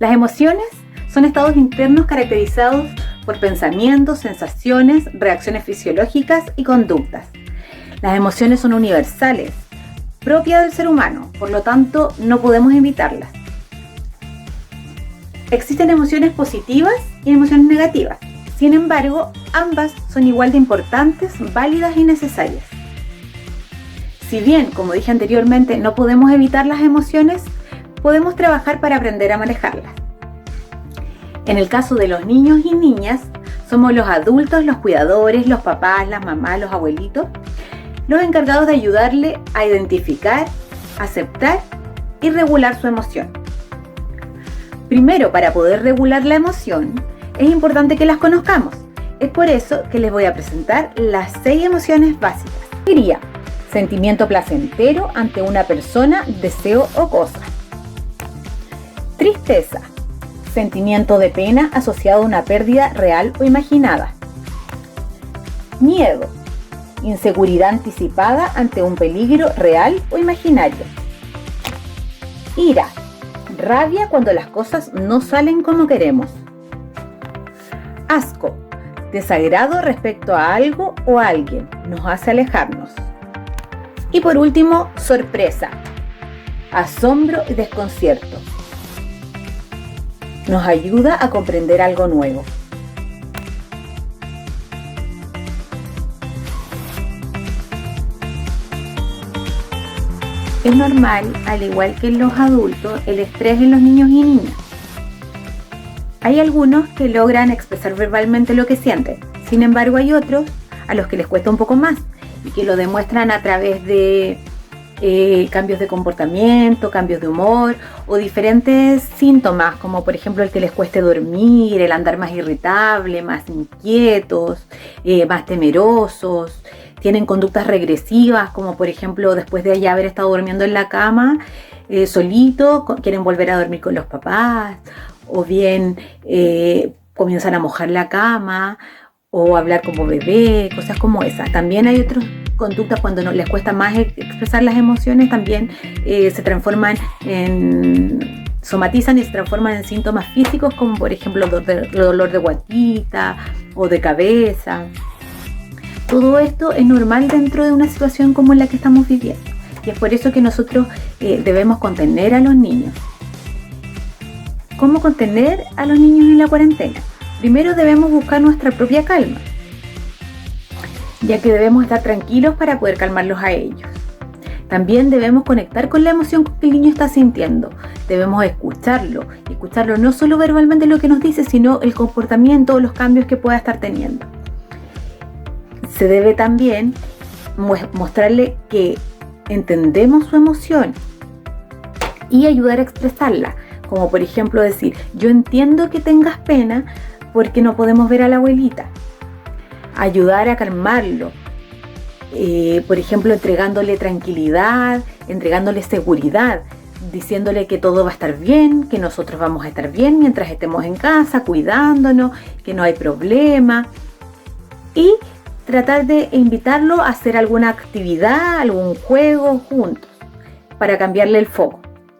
Las emociones son estados internos caracterizados por pensamientos, sensaciones, reacciones fisiológicas y conductas. Las emociones son universales, propias del ser humano, por lo tanto no podemos evitarlas. Existen emociones positivas y emociones negativas. Sin embargo, ambas son igual de importantes, válidas y necesarias. Si bien, como dije anteriormente, no podemos evitar las emociones, podemos trabajar para aprender a manejarlas. En el caso de los niños y niñas, somos los adultos, los cuidadores, los papás, las mamás, los abuelitos, los encargados de ayudarle a identificar, aceptar y regular su emoción. Primero, para poder regular la emoción, es importante que las conozcamos. Es por eso que les voy a presentar las 6 emociones básicas. Diría, sentimiento placentero ante una persona, deseo o cosa. Tristeza, sentimiento de pena asociado a una pérdida real o imaginada. Miedo, inseguridad anticipada ante un peligro real o imaginario. Ira, rabia cuando las cosas no salen como queremos. Asco, desagrado respecto a algo o a alguien, nos hace alejarnos. Y por último, sorpresa, asombro y desconcierto. Nos ayuda a comprender algo nuevo. Es normal, al igual que en los adultos, el estrés en los niños y niñas. Hay algunos que logran expresar verbalmente lo que sienten, sin embargo hay otros a los que les cuesta un poco más y que lo demuestran a través de cambios de comportamiento, cambios de humor o diferentes síntomas, como por ejemplo el que les cueste dormir, el andar más irritable, más inquietos, más temerosos. Tienen conductas regresivas, como por ejemplo después de ya haber estado durmiendo en la cama solito, quieren volver a dormir con los papás, o bien comienzan a mojar la cama o hablar como bebé, cosas como esas. También hay otras conductas cuando les cuesta más expresar las emociones, también se transforman somatizan y se transforman en síntomas físicos, como por ejemplo dolor de guatita o de cabeza. Todo esto es normal dentro de una situación como la que estamos viviendo, y es por eso que nosotros debemos contener a los niños. ¿Cómo contener a los niños en la cuarentena? Primero debemos buscar nuestra propia calma, ya que debemos estar tranquilos para poder calmarlos a ellos. También debemos conectar con la emoción que el niño está sintiendo. Debemos escucharlo no solo verbalmente lo que nos dice, sino el comportamiento o los cambios que pueda estar teniendo. Se debe también mostrarle que entendemos su emoción y ayudar a expresarla, como por ejemplo decir, yo entiendo que tengas pena porque no podemos ver a la abuelita. Ayudar a calmarlo, por ejemplo entregándole tranquilidad, entregándole seguridad, diciéndole que todo va a estar bien, que nosotros vamos a estar bien mientras estemos en casa, cuidándonos, que no hay problema, y tratar de invitarlo a hacer alguna actividad, algún juego juntos, para cambiarle el foco.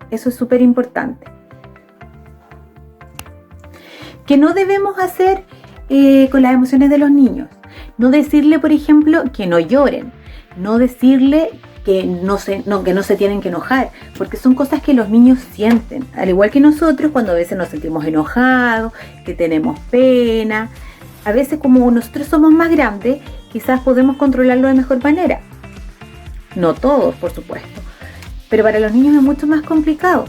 Eso es súper importante. ¿Qué no debemos hacer con las emociones de los niños? No decirle, por ejemplo, que no lloren, no decirle que no se tienen que enojar, porque son cosas que los niños sienten, al igual que nosotros cuando a veces nos sentimos enojados, que tenemos pena. A veces, como nosotros somos más grandes, quizás podemos controlarlo de mejor manera. No todos, por supuesto, pero para los niños es mucho más complicado.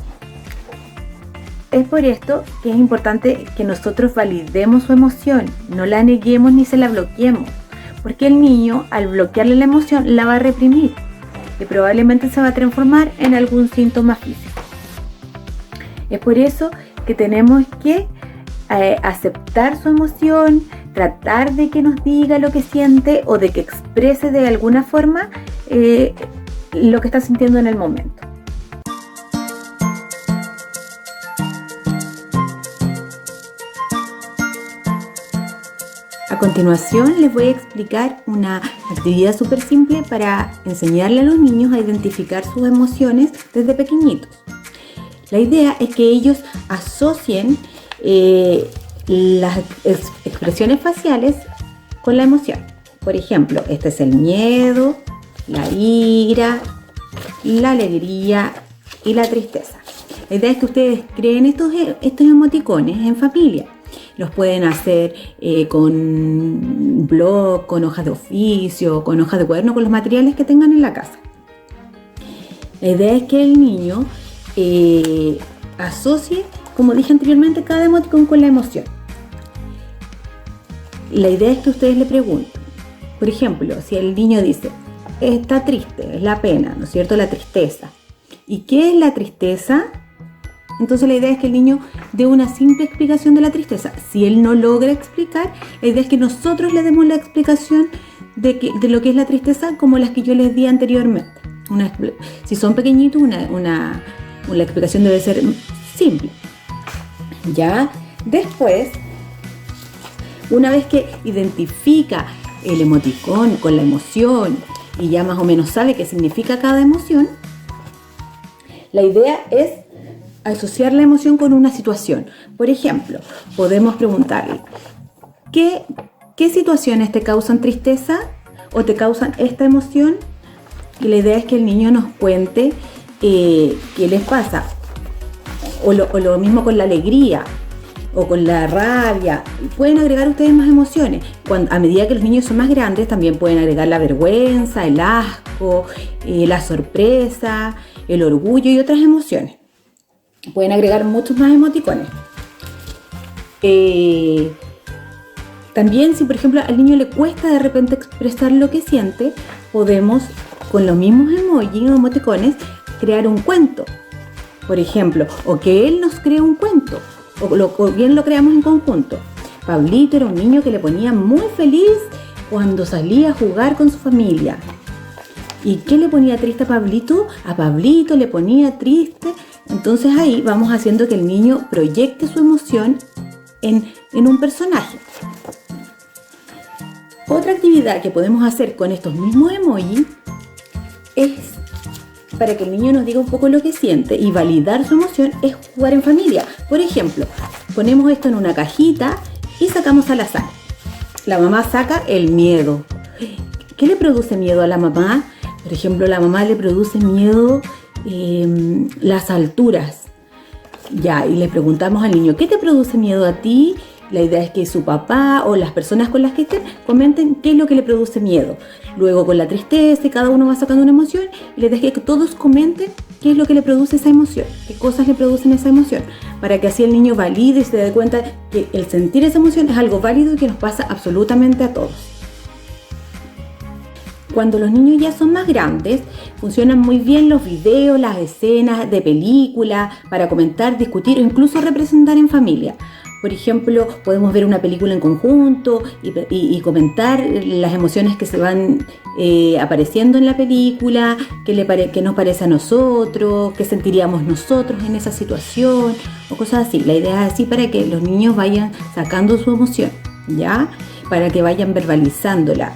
Es por esto que es importante que nosotros validemos su emoción, no la neguemos ni se la bloqueemos, porque el niño, al bloquearle la emoción, la va a reprimir y probablemente se va a transformar en algún síntoma físico. Es por eso que tenemos que aceptar su emoción, tratar de que nos diga lo que siente o de que exprese de alguna forma lo que está sintiendo en el momento. A continuación les voy a explicar una actividad súper simple para enseñarle a los niños a identificar sus emociones desde pequeñitos. La idea es que ellos asocien las expresiones faciales con la emoción. Por ejemplo, este es el miedo, la ira, la alegría y la tristeza. La idea es que ustedes creen estos emoticones en familia. Los pueden hacer con blog, con hojas de oficio, con hojas de cuaderno, con los materiales que tengan en la casa. La idea es que el niño asocie, como dije anteriormente, cada emoticón con la emoción. La idea es que ustedes le pregunten. Por ejemplo, si el niño dice, está triste, es la pena, ¿no es cierto? La tristeza. ¿Y qué es la tristeza? Entonces la idea es que el niño dé una simple explicación de la tristeza. Si él no logra explicar, la idea es que nosotros le demos la explicación de lo que es la tristeza, como las que yo les di anteriormente. Si son pequeñitos, la explicación debe ser simple. Ya, después, una vez que identifica el emoticón con la emoción y ya más o menos sabe qué significa cada emoción, la idea es asociar la emoción con una situación. Por ejemplo, podemos preguntarle, ¿qué situaciones te causan tristeza o te causan esta emoción? Y la idea es que el niño nos cuente qué les pasa. O lo mismo con la alegría o con la rabia. Pueden agregar ustedes más emociones. A medida que los niños son más grandes, también pueden agregar la vergüenza, el asco, la sorpresa, el orgullo y otras emociones. Pueden agregar muchos más emoticones. También, si por ejemplo al niño le cuesta de repente expresar lo que siente, podemos, con los mismos emojis o emoticones, crear un cuento. Por ejemplo, o que él nos cree un cuento, o bien lo creamos en conjunto. Pablito era un niño que le ponía muy feliz cuando salía a jugar con su familia. ¿Y qué le ponía triste a Pablito? A Pablito le ponía triste. Entonces ahí vamos haciendo que el niño proyecte su emoción en un personaje. Otra actividad que podemos hacer con estos mismos emojis es, para que el niño nos diga un poco lo que siente y validar su emoción, es jugar en familia. Por ejemplo, ponemos esto en una cajita y sacamos al azar. La mamá saca el miedo. ¿Qué le produce miedo a la mamá? Por ejemplo, la mamá le produce miedo las alturas. Ya, y le preguntamos al niño, ¿qué te produce miedo a ti? La idea es que su papá o las personas con las que estén comenten qué es lo que le produce miedo. Luego con la tristeza, cada uno va sacando una emoción y la idea es que todos comenten qué es lo que le produce esa emoción, qué cosas le producen esa emoción, para que así el niño valide y se dé cuenta que el sentir esa emoción es algo válido y que nos pasa absolutamente a todos. Cuando los niños ya son más grandes, funcionan muy bien los videos, las escenas de película para comentar, discutir o incluso representar en familia. Por ejemplo, podemos ver una película en conjunto y comentar las emociones que se van apareciendo en la película, qué nos parece a nosotros, qué sentiríamos nosotros en esa situación o cosas así. La idea es así para que los niños vayan sacando su emoción, ¿ya? Para que vayan verbalizándola.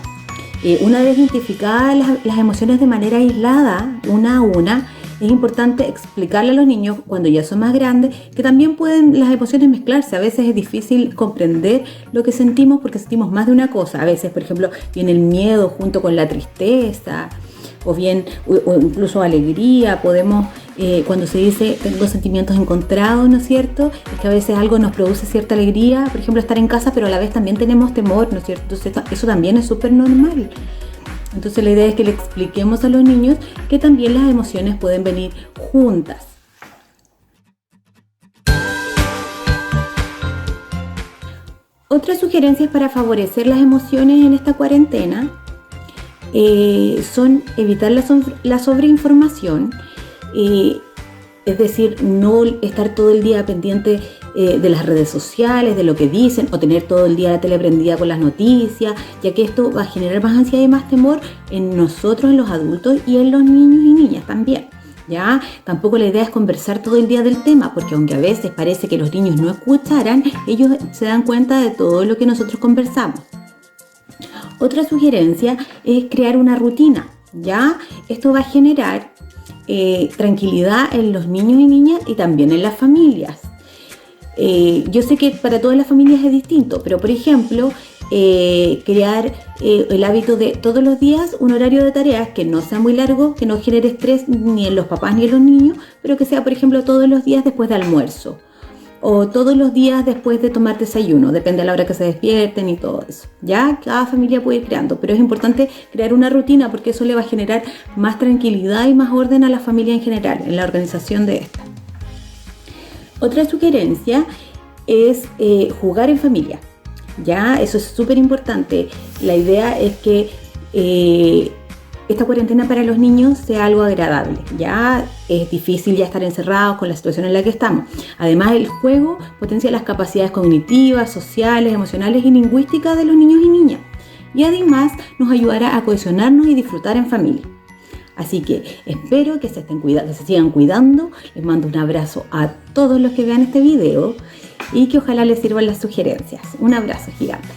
Una vez identificadas las emociones de manera aislada, una a una, es importante explicarle a los niños cuando ya son más grandes que también pueden las emociones mezclarse. A veces es difícil comprender lo que sentimos porque sentimos más de una cosa. A veces, por ejemplo, viene el miedo junto con la tristeza o incluso alegría. Podemos, cuando se dice tengo sentimientos encontrados, ¿no es cierto? Es que a veces algo nos produce cierta alegría, por ejemplo estar en casa, pero a la vez también tenemos temor, ¿no es cierto? Entonces eso también es súper normal. Entonces la idea es que le expliquemos a los niños que también las emociones pueden venir juntas. Otras sugerencias para favorecer las emociones en esta cuarentena son evitar la sobreinformación, es decir, no estar todo el día pendiente de las redes sociales, de lo que dicen, o tener todo el día la tele prendida con las noticias, ya que esto va a generar más ansiedad y más temor en nosotros, en los adultos y en los niños y niñas también. ¿Ya? Tampoco la idea es conversar todo el día del tema, porque aunque a veces parece que los niños no escucharan, ellos se dan cuenta de todo lo que nosotros conversamos. Otra sugerencia es crear una rutina, ¿ya? Esto va a generar tranquilidad en los niños y niñas y también en las familias. Yo sé que para todas las familias es distinto, pero por ejemplo, crear el hábito de todos los días un horario de tareas que no sea muy largo, que no genere estrés ni en los papás ni en los niños, pero que sea, por ejemplo, todos los días después de almuerzo o todos los días después de tomar desayuno, depende de la hora que se despierten y todo eso. Ya cada familia puede ir creando, pero es importante crear una rutina porque eso le va a generar más tranquilidad y más orden a la familia en general, en la organización de esta. Otra sugerencia es jugar en familia. Ya, eso es súper importante. La idea es que esta cuarentena para los niños sea algo agradable. Ya es difícil ya estar encerrados con la situación en la que estamos. Además, el juego potencia las capacidades cognitivas, sociales, emocionales y lingüísticas de los niños y niñas. Y además nos ayudará a cohesionarnos y disfrutar en familia. Así que espero que se sigan cuidando. Les mando un abrazo a todos los que vean este video y que ojalá les sirvan las sugerencias. Un abrazo gigante.